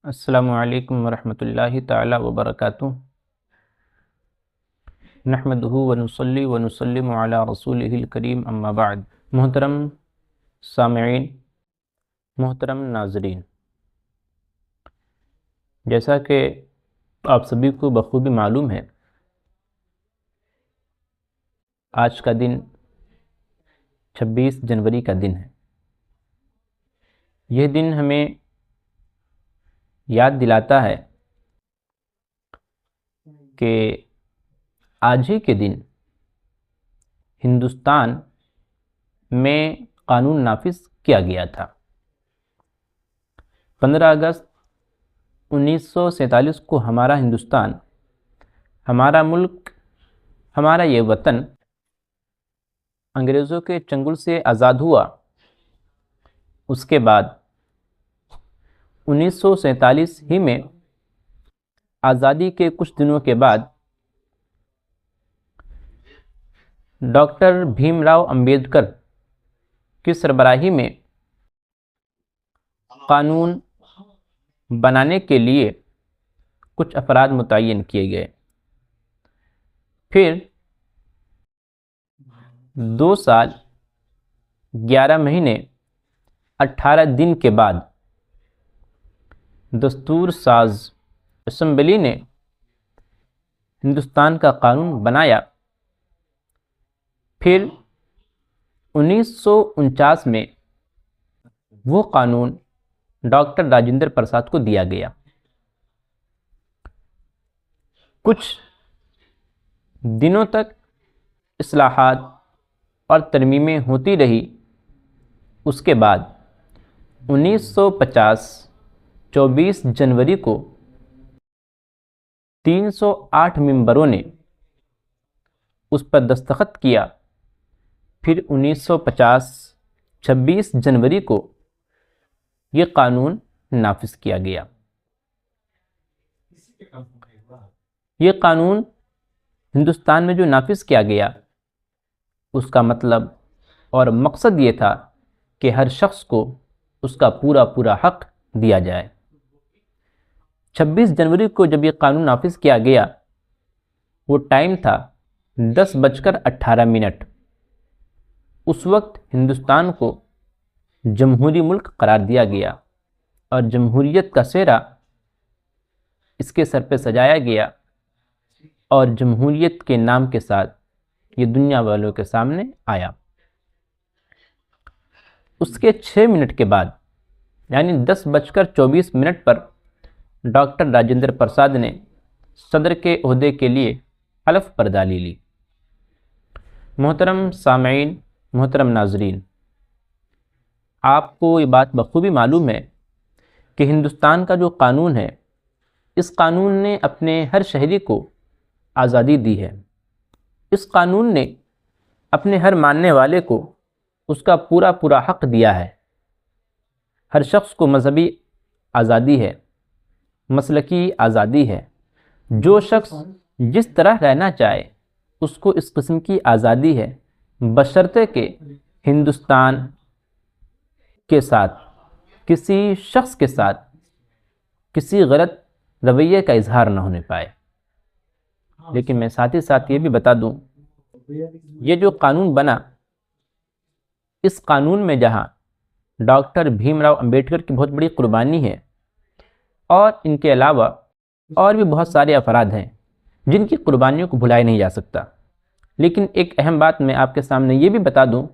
السلام علیکم ورحمۃ اللہ تعالی وبرکاتہ۔ نحمدہ ونصلی ونسلم علی رسولہ الکریم، اما بعد۔ محترم سامعین، محترم ناظرین، جیسا کہ آپ سبھی کو بخوبی معلوم ہے، آج کا دن 26 جنوری کا دن ہے۔ یہ دن ہمیں یاد دلاتا ہے کہ آج ہی کے دن ہندوستان میں قانون نافذ کیا گیا تھا۔ 15 اگست 1947 کو ہمارا ہندوستان، ہمارا ملک، ہمارا یہ وطن انگریزوں کے چنگل سے آزاد ہوا۔ اس کے بعد 1947 ہی میں آزادی کے کچھ دنوں کے بعد ڈاکٹر بھیم راؤ امبیڈکر کی سربراہی میں قانون بنانے کے لیے کچھ افراد متعین کیے گئے۔ پھر 2 سال 11 مہینے 18 دن کے بعد دستور ساز اسمبلی نے ہندوستان کا قانون بنایا۔ پھر 1949 میں وہ قانون ڈاکٹر راجندر پرساد کو دیا گیا۔ کچھ دنوں تک اصلاحات اور ترمیمیں ہوتی رہی۔ اس کے بعد 1950 24 جنوری کو 308 ممبروں نے اس پر دستخط کیا۔ پھر 1950 26 جنوری کو یہ قانون نافذ کیا گیا۔ یہ قانون ہندوستان میں جو نافذ کیا گیا، اس کا مطلب اور مقصد یہ تھا کہ ہر شخص کو اس کا پورا حق دیا جائے۔ 26 جنوری کو جب یہ قانون نافذ کیا گیا، وہ ٹائم تھا 10:18۔ اس وقت ہندوستان کو جمہوری ملک قرار دیا گیا اور جمہوریت کا سہرا اس کے سر پہ سجایا گیا، اور جمہوریت کے نام کے ساتھ یہ دنیا والوں کے سامنے آیا۔ اس کے 6 منٹ کے بعد، یعنی 10:24 پر ڈاکٹر راجندر پرساد نے صدر کے عہدے کے لیے حلف برداری لی۔ محترم سامعین، محترم ناظرین، آپ کو یہ بات بخوبی معلوم ہے کہ ہندوستان کا جو قانون ہے، اس قانون نے اپنے ہر شہری کو آزادی دی ہے۔ اس قانون نے اپنے ہر ماننے والے کو اس کا پورا حق دیا ہے۔ ہر شخص کو مذہبی آزادی ہے، مسلکی آزادی ہے۔ جو شخص جس طرح رہنا چاہے اس کو اس قسم کی آزادی ہے، بشرطے کہ ہندوستان کے ساتھ کسی شخص کے ساتھ کسی غلط رویے کا اظہار نہ ہونے پائے۔ لیکن میں ساتھ ہی ساتھ یہ بھی بتا دوں، یہ جو قانون بنا، اس قانون میں جہاں ڈاکٹر بھیم راؤ امبیڈکر کی بہت بڑی قربانی ہے، اور ان کے علاوہ اور بھی بہت سارے افراد ہیں جن کی قربانیوں کو بھلایا نہیں جا سکتا، لیکن ایک اہم بات میں آپ کے سامنے یہ بھی بتا دوں،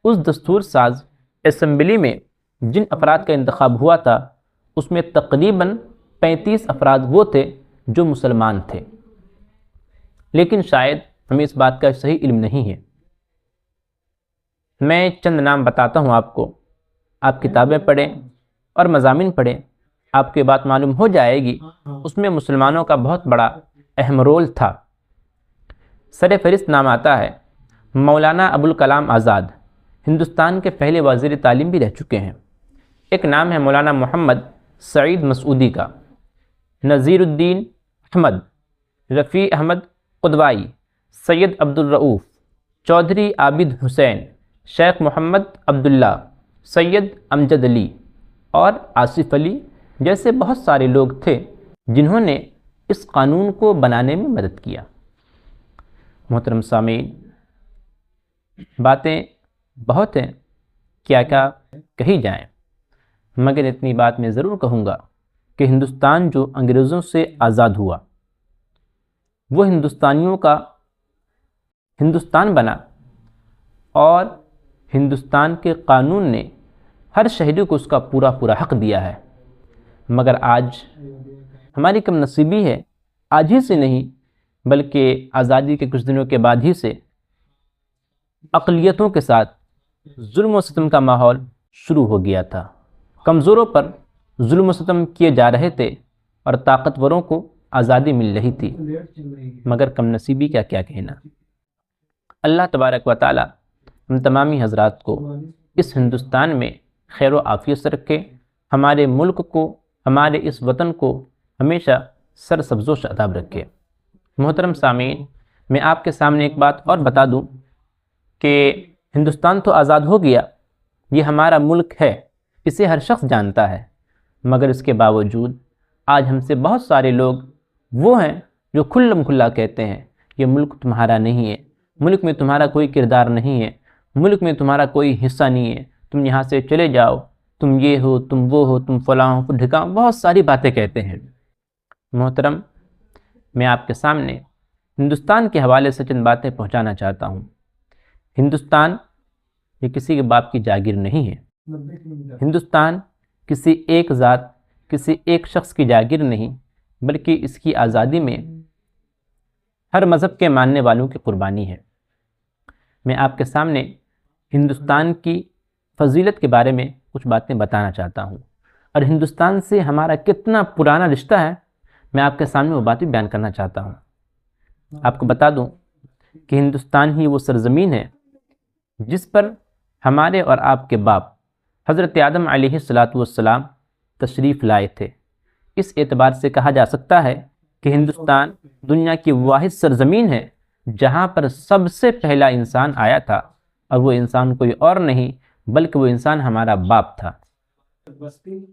اس دستور ساز اسمبلی میں جن افراد کا انتخاب ہوا تھا، اس میں تقریباً 35 افراد وہ تھے جو مسلمان تھے، لیکن شاید ہمیں اس بات کا صحیح علم نہیں ہے۔ میں چند نام بتاتا ہوں آپ کو، آپ کتابیں پڑھیں اور مضامین پڑھیں، آپ کو یہ بات معلوم ہو جائے گی۔ اس میں مسلمانوں کا بہت بڑا اہم رول تھا۔ سر فہرست نام آتا ہے مولانا ابوالکلام آزاد، ہندوستان کے پہلے وزیر تعلیم بھی رہ چکے ہیں۔ ایک نام ہے مولانا محمد سعید مسعودی کا، نذیر الدین احمد، رفیع احمد قدوائی، سید عبدالرؤوف، چودھری عابد حسین، شیخ محمد عبداللہ، سید امجد علی اور آصف علی جیسے بہت سارے لوگ تھے جنہوں نے اس قانون کو بنانے میں مدد کیا۔ محترم سامعین، باتیں بہت ہیں، کیا کیا کہی جائیں، مگر اتنی بات میں ضرور کہوں گا کہ ہندوستان جو انگریزوں سے آزاد ہوا، وہ ہندوستانیوں کا ہندوستان بنا، اور ہندوستان کے قانون نے ہر شہری کو اس کا پورا حق دیا ہے۔ مگر آج ہماری کم نصیبی ہے، آج ہی سے نہیں بلکہ آزادی کے کچھ دنوں کے بعد ہی سے اقلیتوں کے ساتھ ظلم و ستم کا ماحول شروع ہو گیا تھا۔ کمزوروں پر ظلم و ستم کیے جا رہے تھے اور طاقتوروں کو آزادی مل رہی تھی، مگر کم نصیبی کا کیا کہنا۔ اللہ تبارک و تعالی ہم تمامی حضرات کو اس ہندوستان میں خیر و عافیت سے رکھے، ہمارے ملک کو، ہمارے اس وطن کو ہمیشہ سرسبز و شاداب رکھے۔ محترم سامعین، میں آپ کے سامنے ایک بات اور بتا دوں کہ ہندوستان تو آزاد ہو گیا، یہ ہمارا ملک ہے، اسے ہر شخص جانتا ہے، مگر اس کے باوجود آج ہم سے بہت سارے لوگ وہ ہیں جو کھلم کھلا کہتے ہیں یہ ملک تمہارا نہیں ہے، ملک میں تمہارا کوئی کردار نہیں ہے، ملک میں تمہارا کوئی حصہ نہیں ہے، تم یہاں سے چلے جاؤ، تم یہ ہو، تم وہ ہو، تم فلاں ہو، ڈھکاں، بہت ساری باتیں کہتے ہیں۔ محترم، میں آپ کے سامنے ہندوستان کے حوالے سے چند باتیں پہنچانا چاہتا ہوں۔ ہندوستان یہ کسی کے باپ کی جاگیر نہیں ہے، ہندوستان کسی ایک ذات، کسی ایک شخص کی جاگیر نہیں، بلکہ اس کی آزادی میں ہر مذہب کے ماننے والوں کی قربانی ہے۔ میں آپ کے سامنے ہندوستان کی فضیلت کے بارے میں کچھ باتیں بتانا چاہتا ہوں، اور ہندوستان سے ہمارا کتنا پرانا رشتہ ہے، میں آپ کے سامنے وہ باتیں بیان کرنا چاہتا ہوں۔ آپ کو بتا دوں کہ ہندوستان ہی وہ سرزمین ہے جس پر ہمارے اور آپ کے باپ حضرت آدم علیہ السلام تشریف لائے تھے۔ اس اعتبار سے کہا جا سکتا ہے کہ ہندوستان دنیا کی واحد سرزمین ہے جہاں پر سب سے پہلا انسان آیا تھا، اور وہ انسان کوئی اور نہیں بلکہ وہ انسان ہمارا باپ تھا،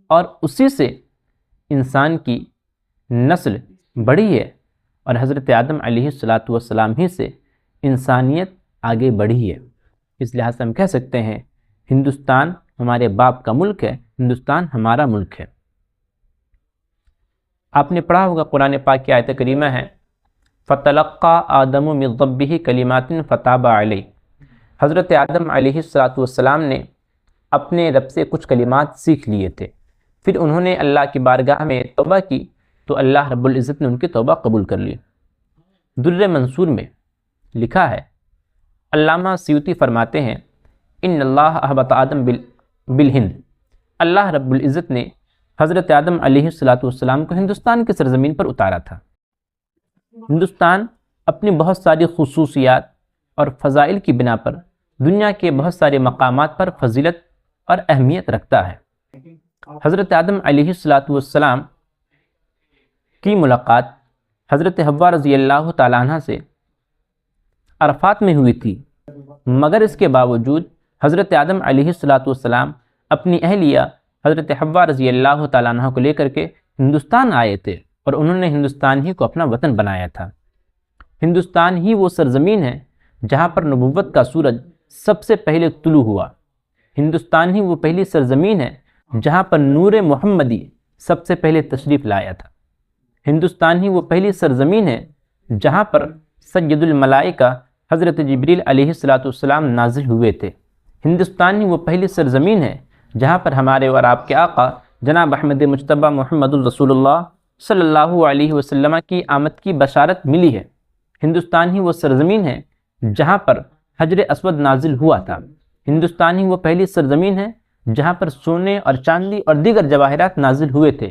اور اسی سے انسان کی نسل بڑھی ہے، اور حضرت آدم علیہ السلام ہی سے انسانیت آگے بڑھی ہے۔ اس لحاظ سے ہم کہہ سکتے ہیں ہندوستان ہمارے باپ کا ملک ہے، ہندوستان ہمارا ملک ہے۔ آپ نے پڑھا ہوگا قرآن پاک کی آیت کریمہ ہے فَتَلَقَّى آدَمُ مِن رَّبِّهِ كَلِمَاتٍ فَتَابَ عَلَيْهِ۔ حضرت آدم علیہ السلام نے اپنے رب سے کچھ کلمات سیکھ لیے تھے، پھر انہوں نے اللہ کی بارگاہ میں توبہ کی تو اللہ رب العزت نے ان کی توبہ قبول کر لی۔ در منصور میں لکھا ہے، علامہ سیوطی فرماتے ہیں ان اللہ احبط آدم بالہند، اللہ رب العزت نے حضرت آدم علیہ السلام کو ہندوستان کی سرزمین پر اتارا تھا۔ ہندوستان اپنی بہت ساری خصوصیات اور فضائل کی بنا پر دنیا کے بہت سارے مقامات پر فضیلت اور اہمیت رکھتا ہے۔ حضرت آدم علیہ السلام کی ملاقات حضرت حوا رضی اللہ تعالیٰ عنہ سے عرفات میں ہوئی تھی، مگر اس کے باوجود حضرت آدم علیہ السلام اپنی اہلیہ حضرت حوا رضی اللہ تعالیٰ عنہ کو لے کر کے ہندوستان آئے تھے، اور انہوں نے ہندوستان ہی کو اپنا وطن بنایا تھا۔ ہندوستان ہی وہ سرزمین ہے جہاں پر نبوت کا سورج سب سے پہلے طلوع ہوا، ہندوستان ہی وہ پہلی سرزمین ہے جہاں پر نور محمدی سب سے پہلے تشریف لایا تھا، ہندوستان ہی وہ پہلی سرزمین ہے جہاں پر سید الملائکہ حضرت جبریل علیہ السلام نازل ہوئے تھے، ہندوستان ہی وہ پہلی سرزمین ہے جہاں پر ہمارے اور آپ کے آقا جناب احمد مجتبیٰ محمد الرسول اللہ صلی اللہ علیہ وسلم کی آمد کی بشارت ملی ہے، ہندوستان ہی وہ سرزمین ہے جہاں پر حجر اسود نازل ہوا تھا، ہندوستان ہی وہ پہلی سرزمین ہے جہاں پر سونے اور چاندی اور دیگر جواہرات نازل ہوئے تھے،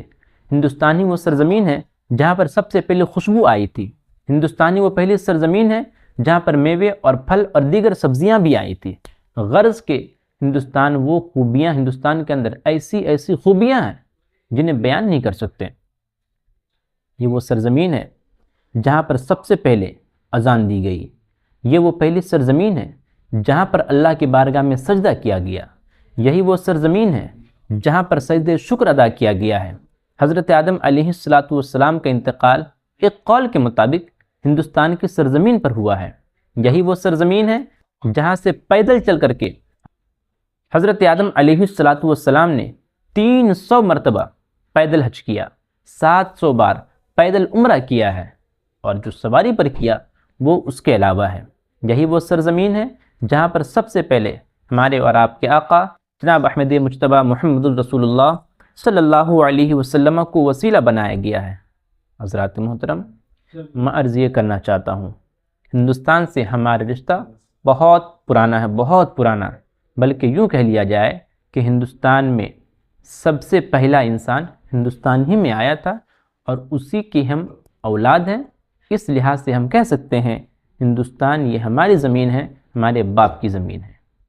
ہندوستان ہی وہ سرزمین ہے جہاں پر سب سے پہلے خوشبو آئی تھی، ہندوستان ہی وہ پہلی سرزمین ہے جہاں پر میوے اور پھل اور دیگر سبزیاں بھی آئی تھی۔ غرض کے ہندوستان وہ خوبیاں، ہندوستان کے اندر ایسی خوبیاں ہیں جنہیں بیان نہیں کر سکتے۔ یہ وہ سرزمین ہے جہاں پر سب سے پہلے اذان دی گئی، یہ وہ پہلی سرزمین ہے جہاں پر اللہ کی بارگاہ میں سجدہ کیا گیا، یہی وہ سرزمین ہے جہاں پر سجدہ شکر ادا کیا گیا ہے، حضرت آدم علیہ السلام کا انتقال ایک قول کے مطابق ہندوستان کی سرزمین پر ہوا ہے۔ یہی وہ سرزمین ہے جہاں سے پیدل چل کر کے حضرت آدم علیہ السلام نے 300 مرتبہ پیدل حج کیا، 700 بار پیدل عمرہ کیا ہے، اور جو سواری پر کیا وہ اس کے علاوہ ہے۔ یہی وہ سرزمین ہے جہاں پر سب سے پہلے ہمارے اور آپ کے آقا جناب احمد مجتبیٰ محمد الرسول اللہ صلی اللہ علیہ وسلم کو وسیلہ بنایا گیا ہے۔ حضرات محترم، میں عرض یہ کرنا چاہتا ہوں، ہندوستان سے ہمارا رشتہ بہت پرانا ہے، بہت پرانا، بلکہ یوں کہہ لیا جائے کہ ہندوستان میں سب سے پہلا انسان ہندوستان ہی میں آیا تھا، اور اسی کی ہم اولاد ہیں۔ اس لحاظ سے ہم کہہ سکتے ہیں ہندوستان یہ ہماری زمین ہے، ہمارے باپ کی زمین ہے۔